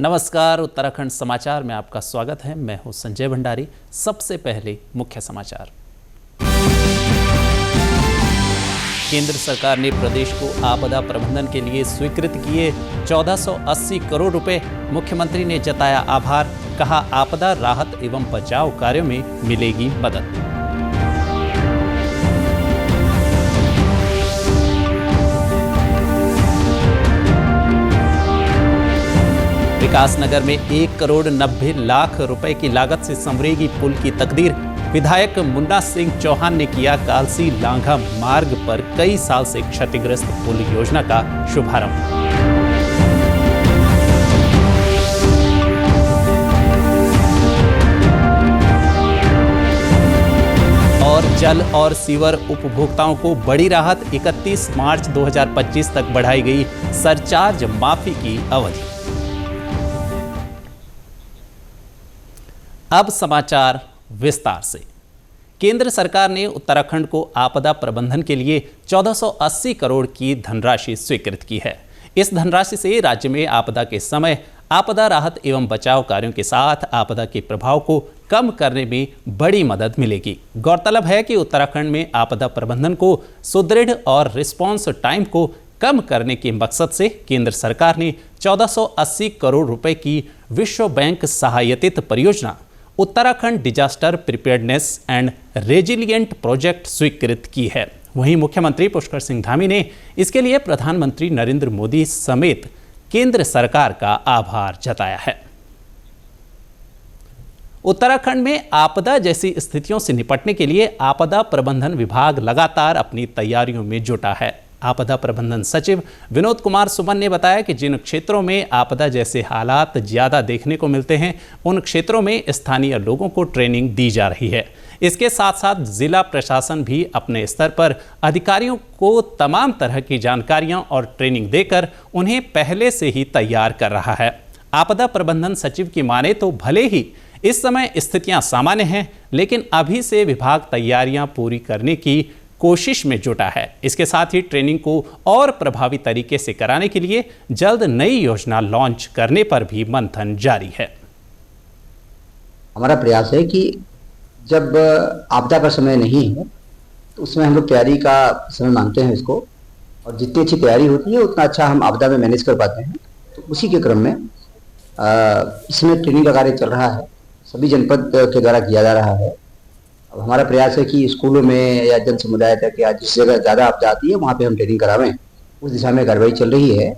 नमस्कार, उत्तराखंड समाचार में आपका स्वागत है। मैं हूं संजय भंडारी। सबसे पहले मुख्य समाचार। केंद्र सरकार ने प्रदेश को आपदा प्रबंधन के लिए स्वीकृत किए 1480 करोड़ रुपए। मुख्यमंत्री ने जताया आभार, कहा आपदा राहत एवं बचाव कार्यों में मिलेगी मदद। विकासनगर में 1 करोड़ 90 लाख रुपए की लागत से संवरेगी पुल की तकदीर। विधायक मुन्ना सिंह चौहान ने किया कालसी लांघा मार्ग पर कई साल से क्षतिग्रस्त पुल योजना का शुभारंभ। और जल और सीवर उपभोक्ताओं को बड़ी राहत। 31 मार्च 2025 तक बढ़ाई गई सरचार्ज माफी की अवधि। अब समाचार विस्तार से। केंद्र सरकार ने उत्तराखंड को आपदा प्रबंधन के लिए 1480 करोड़ की धनराशि स्वीकृत की है। इस धनराशि से राज्य में आपदा के समय आपदा राहत एवं बचाव कार्यों के साथ आपदा के प्रभाव को कम करने में बड़ी मदद मिलेगी। गौरतलब है कि उत्तराखंड में आपदा प्रबंधन को सुदृढ़ और रिस्पॉन्स टाइम को कम करने के मकसद से केंद्र सरकार ने 1480 करोड़ रुपए की विश्व बैंक सहायतित परियोजना Uttarakhand disaster preparedness and resilient project स्वीकृत की है। वहीं मुख्यमंत्री पुष्कर सिंह धामी ने इसके लिए प्रधानमंत्री नरेंद्र मोदी समेत केंद्र सरकार का आभार जताया है। उत्तराखंड में आपदा जैसी स्थितियों से निपटने के लिए आपदा प्रबंधन विभाग लगातार अपनी तैयारियों में जुटा है। आपदा प्रबंधन सचिव विनोद कुमार सुमन ने बताया कि जिन क्षेत्रों में आपदा जैसे हालात ज्यादा देखने को मिलते हैं, उन क्षेत्रों में स्थानीय लोगों को ट्रेनिंग दी जा रही है। इसके साथ साथ जिला प्रशासन भी अपने स्तर पर अधिकारियों को तमाम तरह की जानकारियां और ट्रेनिंग देकर उन्हें पहले से ही तैयार कर रहा है। आपदा प्रबंधन सचिव की माने तो भले ही इस समय स्थितियां सामान्य हैं, लेकिन अभी से विभाग तैयारियां पूरी करने की कोशिश में जुटा है। इसके साथ ही ट्रेनिंग को और प्रभावी तरीके से कराने के लिए जल्द नई योजना लॉन्च करने पर भी मंथन जारी है। हमारा प्रयास है कि जब आपदा का समय नहीं है तो उसमें हम लोग तैयारी का समय मानते हैं इसको, और जितनी अच्छी तैयारी होती है उतना अच्छा हम आपदा में मैनेज कर पाते हैं। तो उसी के क्रम में इसमें ट्रेनिंग का कार्य चल रहा है, सभी जनपद के द्वारा किया जा रहा है। अब हमारा प्रयास है कि स्कूलों में या जन समुदाय तक या जिस जगह ज़्यादा आपदा आती है वहाँ पे हम ट्रेनिंग करावें। उस दिशा में कार्रवाई चल रही है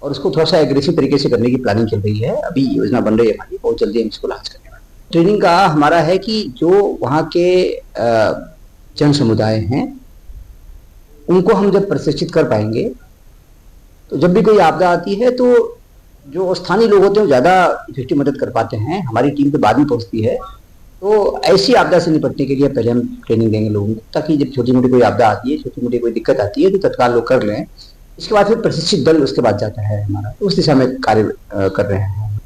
और उसको थोड़ा सा एग्रेसिव तरीके से करने की प्लानिंग चल रही है। अभी योजना बन रही है हमारी, बहुत जल्दी हम इसको लॉन्च करने वाले हैं। ट्रेनिंग का हमारा है कि जो वहाँ के जन समुदाय हैं उनको हम जब प्रशिक्षित कर पाएंगे तो जब भी कोई आपदा आती है तो जो स्थानीय लोग होते हैं ज़्यादा इफेक्टिव मदद कर पाते हैं। हमारी टीम तो बाद में पहुँचती है। तो ऐसी आपदा से निपटने के लिए पहले हम ट्रेनिंग देंगे लोगों को, ताकि जब छोटी मोटी कोई आपदा आती है, छोटी मोटी कोई दिक्कत आती है तो तत्काल लोग कर लें। इसके बाद फिर प्रशिक्षित दल उसके बाद जाता है हमारा, तो उस दिशा में कार्य कर रहे हैं।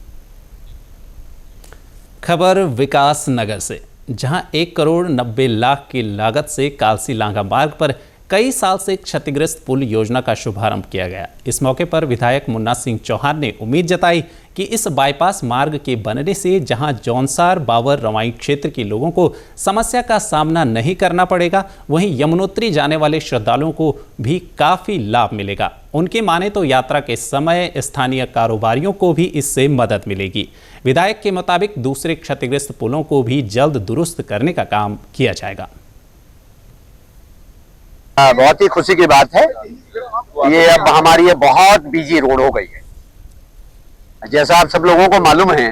खबर विकास नगर से, जहां 1 करोड़ 90 लाख की लागत से कालसी लांघा मार्ग पर कई साल से क्षतिग्रस्त पुल योजना का शुभारंभ किया गया। इस मौके पर विधायक मुन्ना सिंह चौहान ने उम्मीद जताई कि इस बाईपास मार्ग के बनने से जहां जौनसार बावर रवाई क्षेत्र के लोगों को समस्या का सामना नहीं करना पड़ेगा, वहीं यमुनोत्री जाने वाले श्रद्धालुओं को भी काफी लाभ मिलेगा। उनके माने तो यात्रा के समय स्थानीय कारोबारियों को भी इससे मदद मिलेगी। विधायक के मुताबिक दूसरे क्षतिग्रस्त पुलों को भी जल्द दुरुस्त करने का काम किया जाएगा। बहुत ही खुशी की बात है। ये अब हमारी ये बहुत बिजी रोड हो गई है। जैसा आप सब लोगों को मालूम है,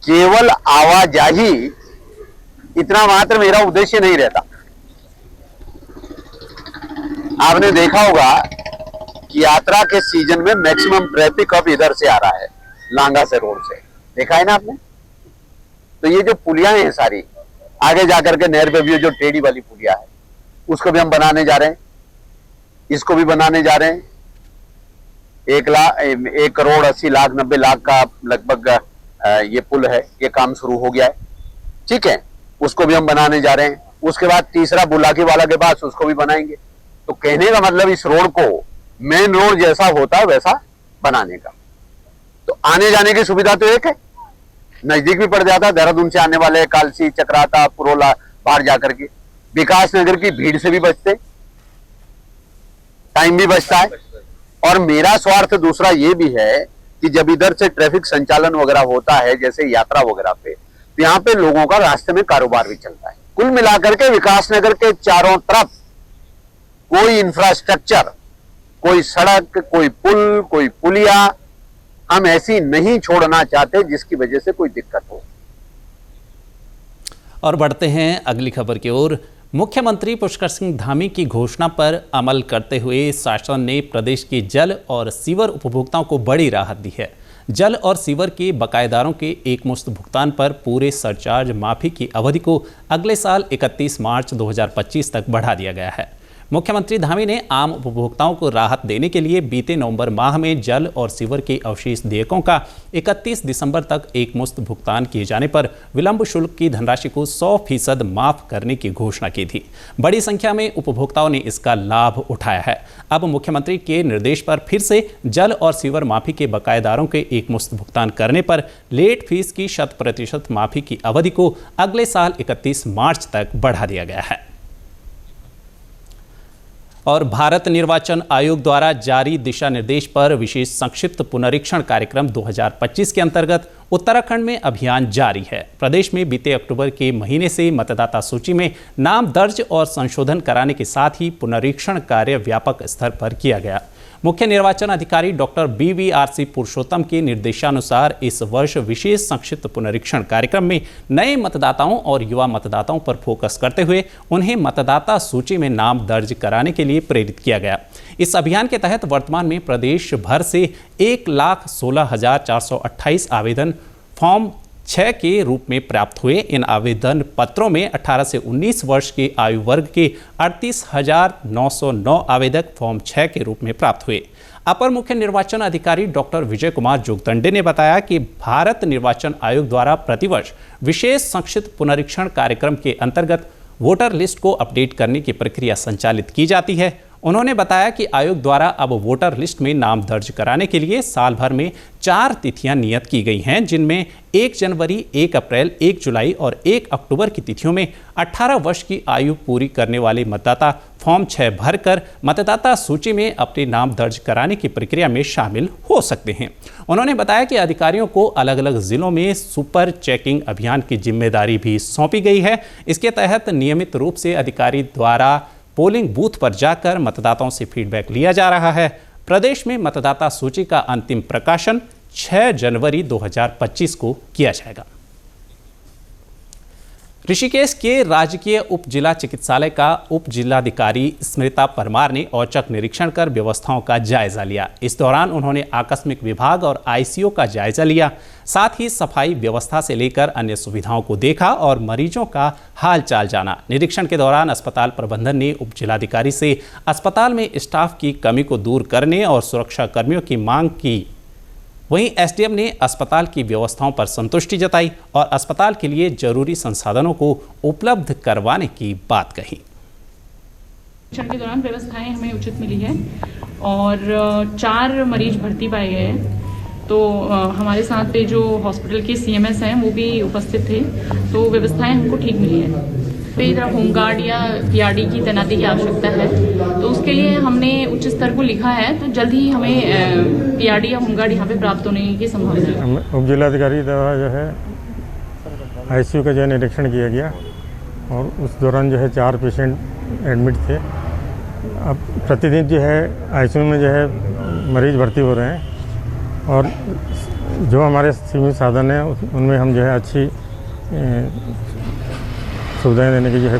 केवल आवाजाही इतना मात्र मेरा उद्देश्य नहीं रहता। आपने देखा होगा कि यात्रा के सीजन में मैक्सिमम ट्रैफिक अब इधर से आ रहा है, लांगा से रोड से। देखा है ना आपने? तो ये जो पुलिया हैं सारी, आगे जाकर के नहर पे भी जो टेढ़ी वाली पुलिया है उसको भी हम बनाने जा रहे हैं, इसको भी बनाने जा रहे हैं। 1 करोड़ 80 लाख 90 लाख का लगभग ये पुल है, ये काम शुरू हो गया है। ठीक है, उसको भी हम बनाने जा रहे हैं। उसके बाद तीसरा बुलाकी वाला के पास उसको भी बनाएंगे। तो कहने का मतलब इस रोड को मेन रोड जैसा होता है वैसा बनाने का। तो आने जाने की सुविधा तो एक है, नजदीक भी पड़ जाता, देहरादून से आने वाले कालसी, चक्राता, पुरोला बाहर जाकर के, विकास नगर की भीड़ से भी बचते, टाइम भी बचता है। और मेरा स्वार्थ दूसरा ये भी है कि जब इधर से ट्रैफिक संचालन वगैरह होता है, जैसे यात्रा वगैरह पे, तो यहाँ पे लोगों का रास्ते में कारोबार भी चलता है। कुल मिलाकर के विकास नगर के चारों तरफ कोई इंफ्रास्ट्रक्चर, कोई सड़क, कोई पुल, कोई पुलिया हम ऐसी नहीं छोड़ना चाहते जिसकी वजह से कोई दिक्कत हो। और बढ़ते हैं अगली खबर की ओर। मुख्यमंत्री पुष्कर सिंह धामी की घोषणा पर अमल करते हुए शासन ने प्रदेश के जल और सीवर उपभोक्ताओं को बड़ी राहत दी है। जल और सीवर के बकायेदारों के एकमुश्त भुगतान पर पूरे सरचार्ज माफी की अवधि को अगले साल 31 मार्च 2025 तक बढ़ा दिया गया है। मुख्यमंत्री धामी ने आम उपभोक्ताओं को राहत देने के लिए बीते नवंबर माह में जल और सीवर के अवशेष देयकों का 31 दिसंबर तक एकमुश्त भुगतान किए जाने पर विलंब शुल्क की धनराशि को 100% माफ करने की घोषणा की थी। बड़ी संख्या में उपभोक्ताओं ने इसका लाभ उठाया है। अब मुख्यमंत्री के निर्देश पर फिर से जल और सीवर माफी के बकायेदारों के एकमुश्त भुगतान करने पर लेट फीस की 100% माफी की अवधि को अगले साल 31 मार्च तक बढ़ा दिया गया है। और भारत निर्वाचन आयोग द्वारा जारी दिशा निर्देश पर विशेष संक्षिप्त पुनरीक्षण कार्यक्रम 2025 के अंतर्गत उत्तराखंड में अभियान जारी है। प्रदेश में बीते अक्टूबर के महीने से मतदाता सूची में नाम दर्ज और संशोधन कराने के साथ ही पुनरीक्षण कार्य व्यापक स्तर पर किया गया। मुख्य निर्वाचन अधिकारी डॉक्टर BVRC पुरुषोत्तम के निर्देशानुसार इस वर्ष विशेष संक्षिप्त पुनरीक्षण कार्यक्रम में नए मतदाताओं और युवा मतदाताओं पर फोकस करते हुए उन्हें मतदाता सूची में नाम दर्ज कराने के लिए प्रेरित किया गया। इस अभियान के तहत वर्तमान में प्रदेश भर से 1,16,428 आवेदन फॉर्म 6 के रूप में प्राप्त हुए। इन आवेदन पत्रों में 18 से 19 वर्ष के आयु वर्ग के 38,909 आवेदक फॉर्म 6 के रूप में प्राप्त हुए। अपर मुख्य निर्वाचन अधिकारी डॉक्टर विजय कुमार जोगदंडे ने बताया कि भारत निर्वाचन आयोग द्वारा प्रतिवर्ष विशेष संक्षिप्त पुनरीक्षण कार्यक्रम के अंतर्गत वोटर लिस्ट को अपडेट करने की प्रक्रिया संचालित की जाती है। उन्होंने बताया कि आयोग द्वारा अब वोटर लिस्ट में नाम दर्ज कराने के लिए साल भर में 4 तिथियां नियत की गई हैं, जिनमें 1 जनवरी, 1 अप्रैल, 1 जुलाई और 1 अक्टूबर की तिथियों में 18 वर्ष की आयु पूरी करने वाले मतदाता फॉर्म 6 भरकर मतदाता सूची में अपने नाम दर्ज कराने की प्रक्रिया में शामिल हो सकते हैं। उन्होंने बताया कि अधिकारियों को अलग अलग जिलों में सुपर चेकिंग अभियान की जिम्मेदारी भी सौंपी गई है। इसके तहत नियमित रूप से अधिकारी द्वारा पोलिंग बूथ पर जाकर मतदाताओं से फीडबैक लिया जा रहा है। प्रदेश में मतदाता सूची का अंतिम प्रकाशन 6 जनवरी 2025 को किया जाएगा। ऋषिकेश के राजकीय उप जिला चिकित्सालय का उप जिलाधिकारी स्मृता परमार ने औचक निरीक्षण कर व्यवस्थाओं का जायजा लिया। इस दौरान उन्होंने आकस्मिक विभाग और ICU का जायजा लिया, साथ ही सफाई व्यवस्था से लेकर अन्य सुविधाओं को देखा और मरीजों का हालचाल जाना। निरीक्षण के दौरान अस्पताल प्रबंधन ने उप जिलाधिकारी से अस्पताल में स्टाफ की कमी को दूर करने और सुरक्षा कर्मियों की मांग की। वहीं SDM ने अस्पताल की व्यवस्थाओं पर संतुष्टि जताई और अस्पताल के लिए जरूरी संसाधनों को उपलब्ध करवाने की बात कही। निरीक्षण के दौरान व्यवस्थाएं हमें उचित मिली है और 4 मरीज भर्ती पाए गए हैं। तो हमारे साथ पे जो हॉस्पिटल के CMS हैं वो भी उपस्थित थे, तो व्यवस्थाएं हमको ठीक मिली है। फिर होमगार्ड या PRD की तैनाती की आवश्यकता है, तो उसके लिए हमने उच्च स्तर को लिखा है, तो जल्द ही हमें PRD या होमगार्ड यहाँ पे प्राप्त होने की संभावना है। उप जिलाधिकारी द्वारा जो है ICU का जो है निरीक्षण किया गया और उस दौरान जो है 4 पेशेंट एडमिट थे। अब प्रतिदिन जो है ICU में जो है मरीज भर्ती हो रहे हैं और जो हमारे सीमित साधन हैं उनमें हम जो है अच्छी सुविधाएं देने की जो है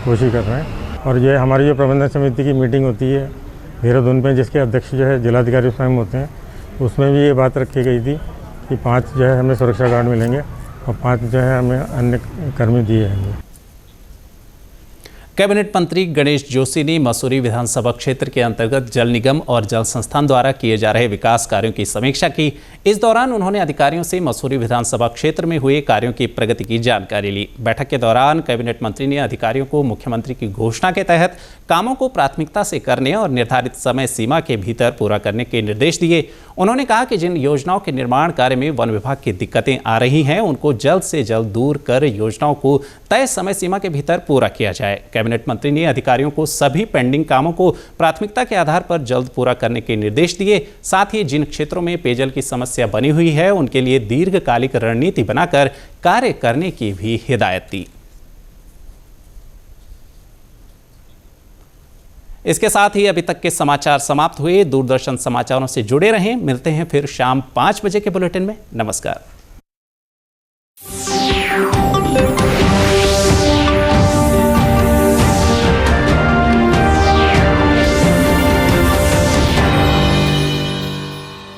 कोशिश कर रहे हैं। और ये हमारी जो प्रबंधन समिति की मीटिंग होती है देहरादून पे, जिसके अध्यक्ष जो है जिलाधिकारी स्वयं होते हैं, उसमें भी ये बात रखी गई थी कि 5 जो है हमें सुरक्षा गार्ड मिलेंगे और 5 जो है हमें अन्य कर्मी दिए जाएंगे। कैबिनेट मंत्री गणेश जोशी ने मसूरी विधानसभा क्षेत्र के अंतर्गत जल निगम और जल संस्थान द्वारा किए जा रहे विकास कार्यों की समीक्षा की। इस दौरान उन्होंने अधिकारियों से मसूरी विधानसभा क्षेत्र में हुए कार्यों की प्रगति की जानकारी ली। बैठक के दौरान कैबिनेट मंत्री ने अधिकारियों को मुख्यमंत्री की घोषणा के तहत कामों को प्राथमिकता से करने और निर्धारित समय सीमा के भीतर पूरा करने के निर्देश दिए। उन्होंने कहा कि जिन योजनाओं के निर्माण कार्य में वन विभाग की दिक्कतें आ रही हैं, उनको जल्द से जल्द दूर कर योजनाओं को तय समय सीमा के भीतर पूरा किया जाए। कैबिनेट मंत्री ने अधिकारियों को सभी पेंडिंग कामों को प्राथमिकता के आधार पर जल्द पूरा करने के निर्देश दिए। साथ ही जिन क्षेत्रों में पेयजल की समस्या बनी हुई है, उनके लिए दीर्घकालिक रणनीति बनाकर कार्य करने की भी हिदायत दी। इसके साथ ही अभी तक के समाचार समाप्त हुए। दूरदर्शन समाचारों से जुड़े रहें। मिलते हैं फिर शाम 5 बजे के बुलेटिन में। नमस्कार।